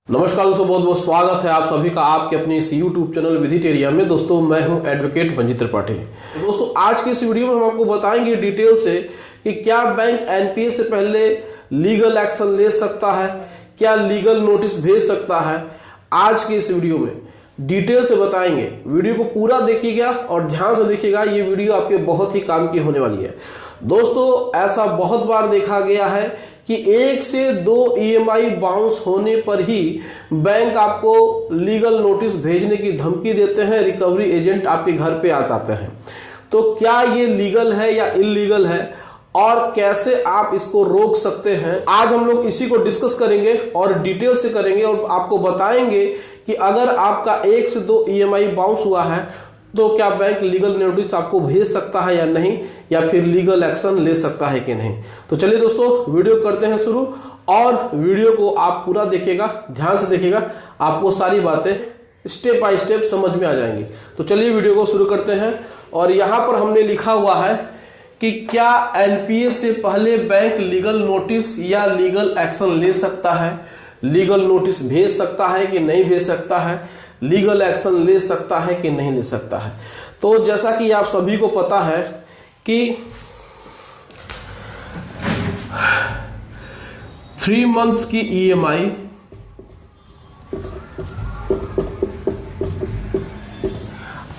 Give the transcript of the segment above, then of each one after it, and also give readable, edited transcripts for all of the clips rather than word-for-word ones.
नमस्कार दोस्तों, बहुत बहुत स्वागत है आप सभी का आपके अपने इस YouTube चैनल विजिटेरिया में। दोस्तों मैं हूं एडवोकेट मंजीत त्रिपाठी। दोस्तों आज के इस वीडियो में हम आपको बताएंगे डिटेल से कि क्या बैंक एनपीए से पहले लीगल एक्शन ले सकता है, क्या लीगल नोटिस भेज सकता है। आज के इस वीडियो में डिटेल से बताएंगे। वीडियो को पूरा देखिएगा और ध्यान से देखिएगा, ये वीडियो आपके बहुत ही काम की होने वाली है। दोस्तों ऐसा बहुत बार देखा गया है कि 1 से 2 ईएमआई बाउंस होने पर ही बैंक आपको लीगल नोटिस भेजने की धमकी देते हैं, रिकवरी एजेंट आपके घर पे आ जाते हैं। तो क्या ये लीगल है या इलीगल है और कैसे आप इसको रोक सकते हैं, आज हम लोग इसी को डिस्कस करेंगे और डिटेल से करेंगे और आपको बताएंगे कि अगर आपका 1 से 2 ईएमआई बाउंस हुआ है तो क्या बैंक लीगल नोटिस आपको भेज सकता है या नहीं, या फिर लीगल एक्शन ले सकता है कि नहीं। तो चलिए दोस्तों वीडियो करते हैं शुरू, और वीडियो को आप पूरा देखिएगा, ध्यान से देखिएगा, आपको सारी बातें स्टेप बाय स्टेप समझ में आ जाएंगी। तो चलिए वीडियो को शुरू करते हैं। और यहाँ पर हमने लिखा हुआ है कि क्या एनपीए से पहले बैंक लीगल नोटिस या लीगल एक्शन ले सकता है, लीगल नोटिस भेज सकता है कि नहीं भेज सकता है, लीगल एक्शन ले सकता है कि नहीं ले सकता है। तो जैसा कि आप सभी को पता है कि 3 मंथ्स की ईएमआई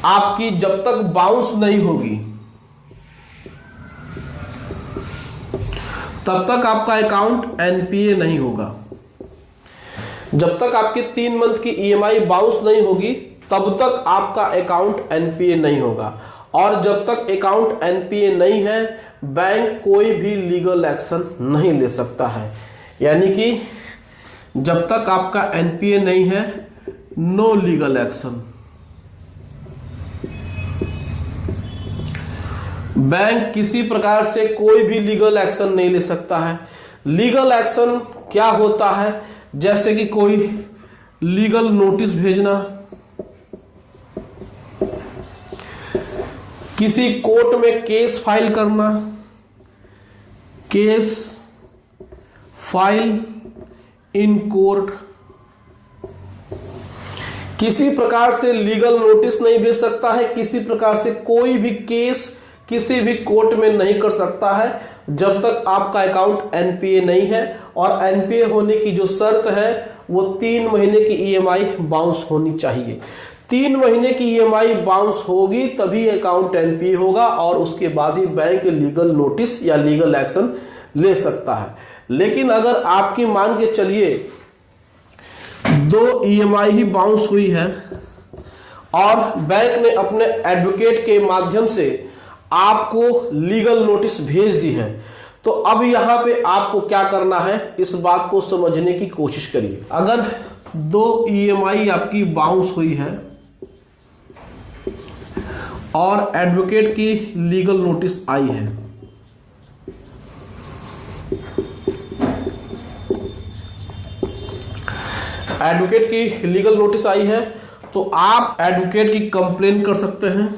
आपकी जब तक बाउंस नहीं होगी तब तक आपका अकाउंट एनपीए नहीं होगा। जब तक आपकी 3 मंथ की ईएमआई बाउंस नहीं होगी तब तक आपका अकाउंट एनपीए नहीं होगा। और जब तक अकाउंट एनपीए नहीं है बैंक कोई भी लीगल एक्शन नहीं ले सकता है। यानी कि जब तक आपका एनपीए नहीं है, नो लीगल एक्शन। बैंक किसी प्रकार से कोई भी लीगल एक्शन नहीं ले सकता है। लीगल एक्शन क्या होता है, जैसे कि कोई लीगल नोटिस भेजना, किसी कोर्ट में केस फाइल करना, केस फाइल इन कोर्ट। किसी प्रकार से लीगल नोटिस नहीं भेज सकता है, किसी प्रकार से कोई भी केस किसी भी कोर्ट में नहीं कर सकता है जब तक आपका अकाउंट एनपीए नहीं है। और एनपीए होने की जो शर्त है वो 3 महीने की ईएमआई बाउंस होनी चाहिए। 3 महीने की ईएमआई बाउंस होगी तभी अकाउंट एनपीए होगा और उसके बाद ही बैंक लीगल नोटिस या लीगल एक्शन ले सकता है। लेकिन अगर आपकी मान के चलिए 2 ईएमआई ही बाउंस हुई है और बैंक ने अपने एडवोकेट के माध्यम से आपको लीगल नोटिस भेज दी है, तो अब यहां पे आपको क्या करना है, इस बात को समझने की कोशिश करिए। अगर 2 ईएमआई आपकी बाउंस हुई है और एडवोकेट की लीगल नोटिस आई है, एडवोकेट की लीगल नोटिस आई है, तो आप एडवोकेट की कंप्लेन कर सकते हैं।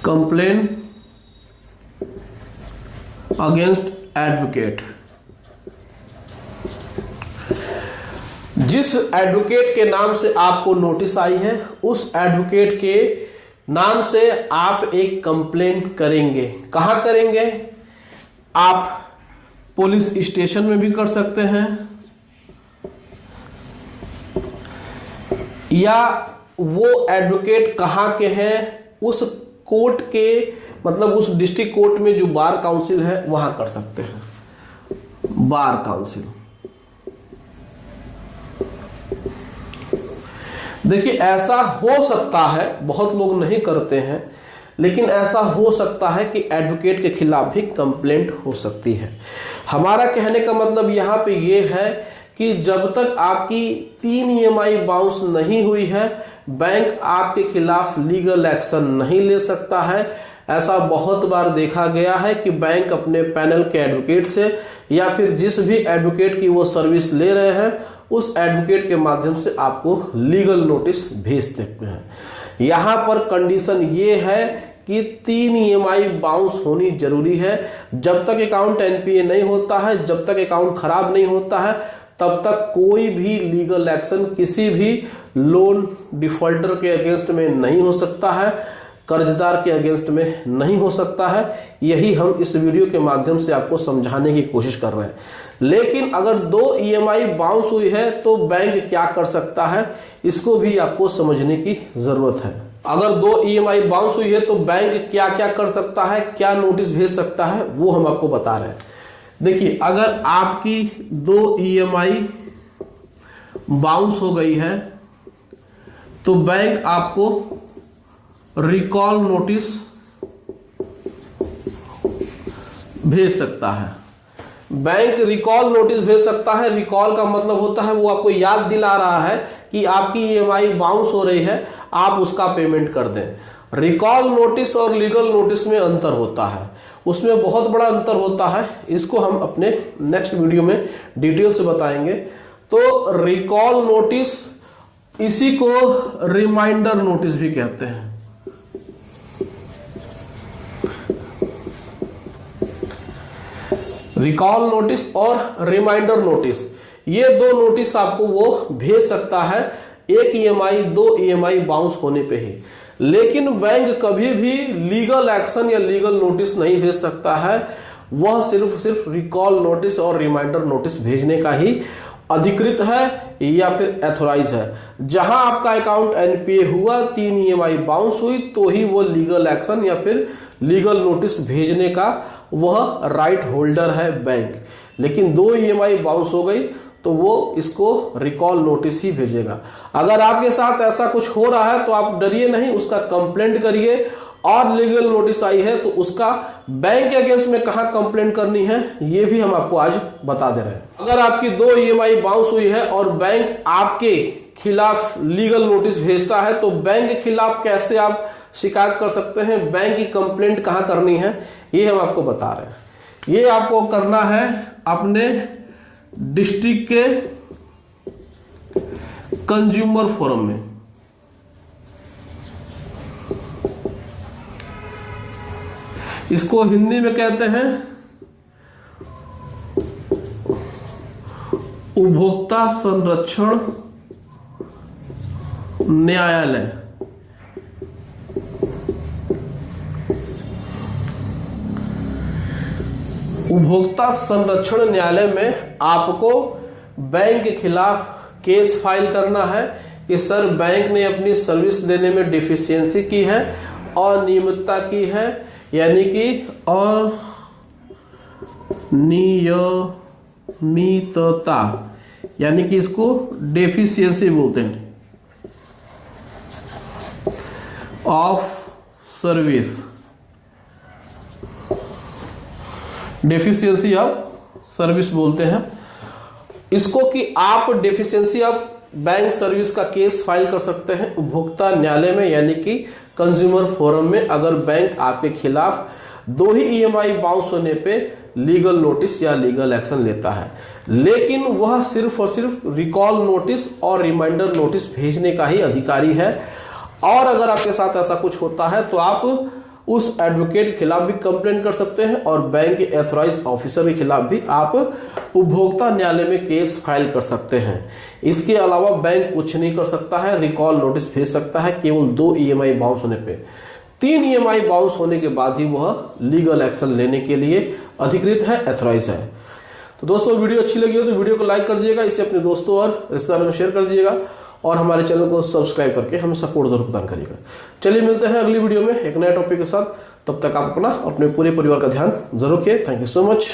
Complain against advocate. जिस एडवोकेट के नाम से आपको नोटिस आई है उस एडवोकेट के नाम से आप एक कंप्लेन करेंगे। कहां करेंगे? आप पुलिस स्टेशन में भी कर सकते हैं, या वो एडवोकेट कहां के हैं उस कोर्ट के, मतलब उस डिस्ट्रिक्ट कोर्ट में जो बार काउंसिल है वहां कर सकते हैं। बार काउंसिल, देखिए ऐसा हो सकता है, बहुत लोग नहीं करते हैं, लेकिन ऐसा हो सकता है कि एडवोकेट के खिलाफ भी कंप्लेंट हो सकती है। हमारा कहने का मतलब यहाँ पे ये है कि जब तक आपकी 3 ईएमआई बाउंस नहीं हुई है बैंक आपके खिलाफ लीगल एक्शन नहीं ले सकता है। ऐसा बहुत बार देखा गया है कि बैंक अपने पैनल के एडवोकेट से या फिर जिस भी एडवोकेट की वो सर्विस ले रहे हैं उस एडवोकेट के माध्यम से आपको लीगल नोटिस भेज देते हैं। यहाँ पर कंडीशन ये है कि 3 ईएमआई बाउंस होनी जरूरी है। जब तक अकाउंट एनपीए नहीं होता है, जब तक अकाउंट खराब नहीं होता है, तब तक कोई भी लीगल एक्शन किसी भी लोन डिफॉल्टर के अगेंस्ट में नहीं हो सकता है, कर्जदार के अगेंस्ट में नहीं हो सकता है। यही हम इस वीडियो के माध्यम से आपको समझाने की कोशिश कर रहे हैं। लेकिन अगर 2 EMI बाउंस हुई है तो बैंक क्या कर सकता है, इसको भी आपको समझने की जरूरत है। अगर 2 EMI बाउंस हुई है तो बैंक क्या क्या कर सकता है, क्या नोटिस भेज सकता है, वो हम आपको बता रहे हैं। देखिए, अगर आपकी 2 EMI बाउंस हो गई है तो बैंक आपको रिकॉल नोटिस भेज सकता है। बैंक रिकॉल नोटिस भेज सकता है। रिकॉल का मतलब होता है वो आपको याद दिला रहा है कि आपकी EMI बाउंस हो रही है, आप उसका पेमेंट कर दें। रिकॉल नोटिस और लीगल नोटिस में अंतर होता है, उसमें बहुत बड़ा अंतर होता है। इसको हम अपने नेक्स्ट वीडियो में डिटेल से बताएंगे। तो रिकॉल नोटिस, इसी को रिमाइंडर नोटिस भी कहते हैं। रिकॉल नोटिस और रिमाइंडर नोटिस, ये 2 नोटिस आपको वो भेज सकता है 1 EMI 2 EMI बाउंस होने पे ही। लेकिन बैंक कभी भी लीगल एक्शन या लीगल नोटिस नहीं भेज सकता है। वह सिर्फ रिकॉल नोटिस और रिमाइंडर नोटिस भेजने का ही अधिकृत है या फिर एथोराइज है। जहां आपका अकाउंट NPA हुआ, 3 EMI बाउंस हुई, तो ही वो लीगल एक्शन या फिर लीगल नोटिस भेजने का वह राइट होल्डर है बैंक। लेकिन 2 EMI बाउंस हो गई तो वो इसको रिकॉल नोटिस ही भेजेगा। अगर आपके साथ ऐसा कुछ हो रहा है तो आप डरिए नहीं, उसका कंप्लेंट करिए। और लीगल नोटिस आई है तो उसका बैंक के अगेंस्ट में कहां कंप्लेंट करनी है, ये भी हम आपको आज बता दे रहे हैं। अगर आपकी 2 EMI बाउंस हुई है और बैंक आपके खिलाफ लीगल नोटिस भेजता है तो बैंक के खिलाफ कैसे आप शिकायत कर सकते हैं, बैंक की कंप्लेंट कहां करनी है, ये हम आपको बता रहे हैं। ये आपको करना है अपने डिस्ट्रिक्ट के कंज्यूमर फोरम में। इसको हिंदी में कहते हैं उपभोक्ता संरक्षण न्यायालय। उपभोक्ता संरक्षण न्यायालय में आपको बैंक के खिलाफ केस फाइल करना है कि सर, बैंक ने अपनी सर्विस देने में डिफिशियंसी की है, अनियमितता की है, यानी कि अनियमितता, यानी कि इसको डेफिशिएंसी बोलते हैं of service, deficiency of service बोलते हैं इसको, कि आप डेफिशिएंसी ऑफ बैंक सर्विस का केस फाइल कर सकते हैं उपभोक्ता न्यायालय में, यानी कि कंज्यूमर फोरम में। अगर बैंक आपके खिलाफ 2 ही EMI बाउंस होने पे लीगल नोटिस या लीगल एक्शन लेता है, लेकिन वह सिर्फ और सिर्फ रिकॉल नोटिस और रिमाइंडर नोटिस भेजने का ही अधिकारी है। और अगर आपके साथ ऐसा कुछ होता है तो आप उस एडवोकेट के खिलाफ भी कंप्लेंट कर सकते हैं और बैंक के एथोराइज ऑफिसर के खिलाफ भी आप उपभोक्ता न्यायालय में केस फाइल कर सकते हैं। इसके अलावा बैंक कुछ नहीं कर सकता है, रिकॉल नोटिस भेज सकता है केवल 2 EMI बाउंस होने पे। 3 EMI बाउंस होने के बाद ही वह लीगल एक्शन लेने के लिए अधिकृत है, एथोराइज है। तो दोस्तों, वीडियो अच्छी लगी हो तो वीडियो को लाइक कर दीजिएगा, इसे अपने दोस्तों और रिश्तेदारों में शेयर कर दीजिएगा और हमारे चैनल को सब्सक्राइब करके हमें सपोर्ट जरूर प्रदान करिएगा। चलिए, मिलते हैं अगली वीडियो में एक नए टॉपिक के साथ। तब तक आप अपना और अपने पूरे परिवार का ध्यान जरूर रखिए। Thank you so much.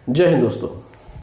जय हिंद दोस्तों।